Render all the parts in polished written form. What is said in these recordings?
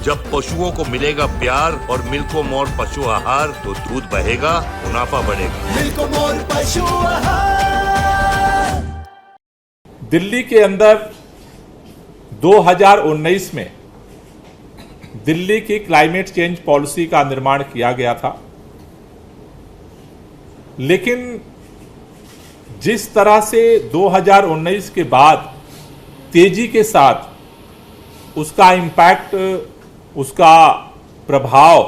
जब पशुओं को मिलेगा प्यार और मिल्को मोर पशु आहार तो दूध बहेगा, मुनाफा बढ़ेगा। मिल्को मोर पशु आहार। दिल्ली के अंदर 2019 में दिल्ली की क्लाइमेट चेंज पॉलिसी का निर्माण किया गया था, लेकिन जिस तरह से 2019 के बाद तेजी के साथ उसका इम्पैक्ट, उसका प्रभाव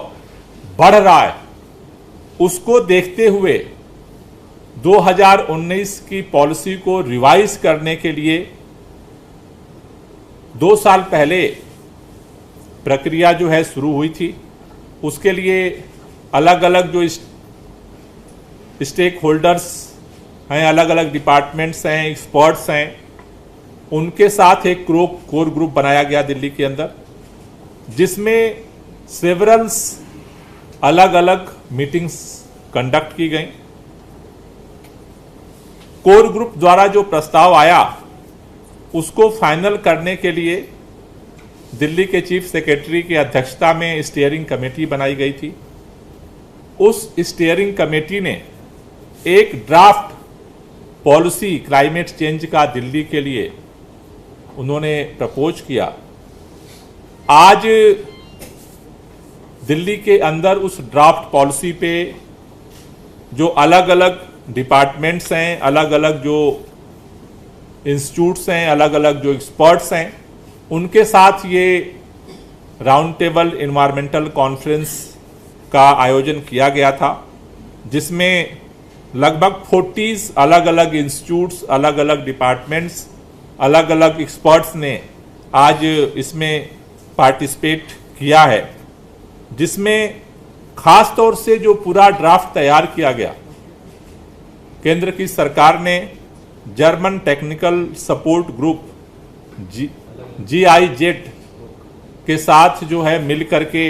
बढ़ रहा है, उसको देखते हुए 2019 की पॉलिसी को रिवाइज करने के लिए 2 साल पहले प्रक्रिया जो है शुरू हुई थी। उसके लिए अलग अलग जो स्टेक होल्डर्स हैं, अलग अलग डिपार्टमेंट्स हैं, एक्सपर्ट्स हैं, उनके साथ एक कोर ग्रुप बनाया गया दिल्ली के अंदर, जिसमें सेवरल्स अलग अलग मीटिंग्स कंडक्ट की गई। कोर ग्रुप द्वारा जो प्रस्ताव आया उसको फाइनल करने के लिए दिल्ली के चीफ सेक्रेटरी की अध्यक्षता में स्टीयरिंग कमेटी बनाई गई थी। उस स्टीयरिंग कमेटी ने एक ड्राफ्ट पॉलिसी क्लाइमेट चेंज का दिल्ली के लिए उन्होंने प्रपोज किया। आज दिल्ली के अंदर उस ड्राफ्ट पॉलिसी पे जो अलग अलग डिपार्टमेंट्स हैं, अलग अलग जो इंस्टीट्यूट्स हैं, अलग अलग जो एक्सपर्ट्स हैं, उनके साथ ये राउंड टेबल एनवायरमेंटल कॉन्फ्रेंस का आयोजन किया गया था, जिसमें लगभग 40 अलग अलग इंस्टीट्यूट्स, अलग अलग डिपार्टमेंट्स, अलग अलग एक्सपर्ट्स ने आज इसमें पार्टिसिपेट किया है, जिसमें खास तौर से जो पूरा ड्राफ्ट तैयार किया गया, केंद्र की सरकार ने German technical support group GIZ के साथ जो है मिल करके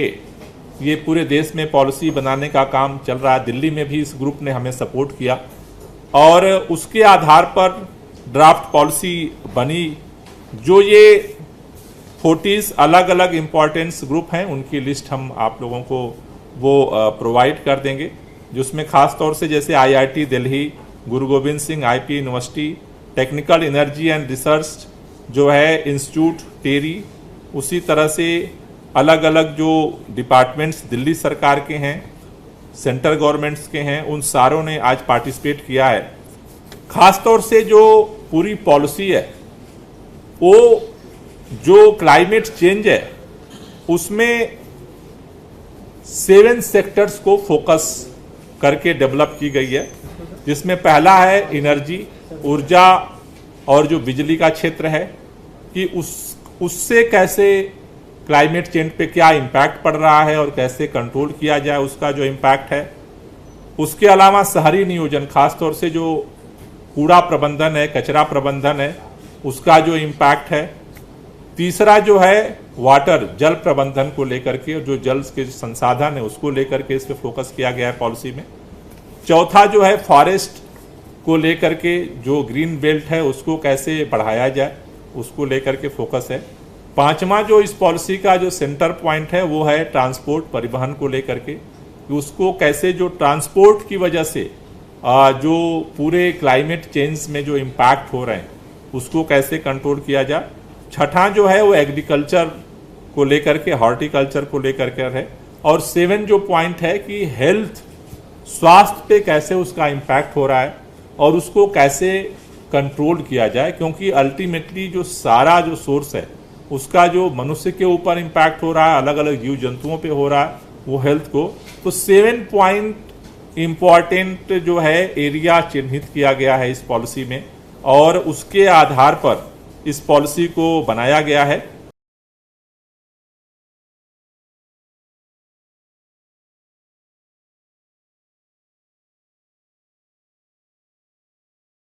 ये पूरे देश में पॉलिसी बनाने का काम चल रहा है। दिल्ली में भी इस ग्रुप ने हमें सपोर्ट किया और उसके आधार पर ड्राफ्ट पॉलिसी बनी। जो ये 40 अलग अलग इम्पोर्टेंस ग्रुप हैं, उनकी लिस्ट हम आप लोगों को वो प्रोवाइड कर देंगे, जिसमें खास तौर से जैसे IIT Delhi, Guru Govind Singh IP university, technical energy and research जो है इंस्टीट्यूट टेरी, उसी तरह से अलग अलग जो डिपार्टमेंट्स दिल्ली सरकार के हैं, सेंट्रल गवर्नमेंट्स के हैं, उन सारों ने आज पार्टिसिपेट किया है। खास तौर से जो पूरी पॉलिसी है, वो जो क्लाइमेट चेंज है उसमें 7 सेक्टर्स को फोकस करके डेवलप की गई है, जिसमें पहला है एनर्जी, ऊर्जा और जो बिजली का क्षेत्र है, कि उससे कैसे क्लाइमेट चेंज पे क्या इम्पैक्ट पड़ रहा है और कैसे कंट्रोल किया जाए उसका जो इम्पैक्ट है। उसके अलावा शहरी नियोजन, खास तौर से जो कूड़ा प्रबंधन है, कचरा प्रबंधन है, उसका जो इम्पैक्ट है। तीसरा जो है वाटर, जल प्रबंधन को लेकर के, जो जल के संसाधन है उसको लेकर के इस पे फोकस किया गया है पॉलिसी में। चौथा जो है फॉरेस्ट को लेकर के, जो ग्रीन बेल्ट है उसको कैसे बढ़ाया जाए, उसको लेकर के फोकस है। पांचवा जो इस पॉलिसी का जो सेंटर पॉइंट है वो है ट्रांसपोर्ट, परिवहन को लेकर के, उसको कैसे जो ट्रांसपोर्ट की वजह से जो पूरे क्लाइमेट चेंज में जो इम्पैक्ट हो रहे हैं उसको कैसे कंट्रोल किया जाए। छठा जो है वो एग्रीकल्चर को लेकर के, हॉर्टिकल्चर को लेकर के है। और 7 जो पॉइंट है कि हेल्थ, स्वास्थ्य पे कैसे उसका इम्पैक्ट हो रहा है और उसको कैसे कंट्रोल किया जाए, क्योंकि अल्टीमेटली जो सारा जो सोर्स है उसका जो मनुष्य के ऊपर इम्पैक्ट हो रहा है, अलग अलग जीव जंतुओं पे हो रहा है, वो हेल्थ को। तो 7 पॉइंट इम्पॉर्टेंट जो है एरिया चिन्हित किया गया है इस पॉलिसी में, और उसके आधार पर इस पॉलिसी को बनाया गया है।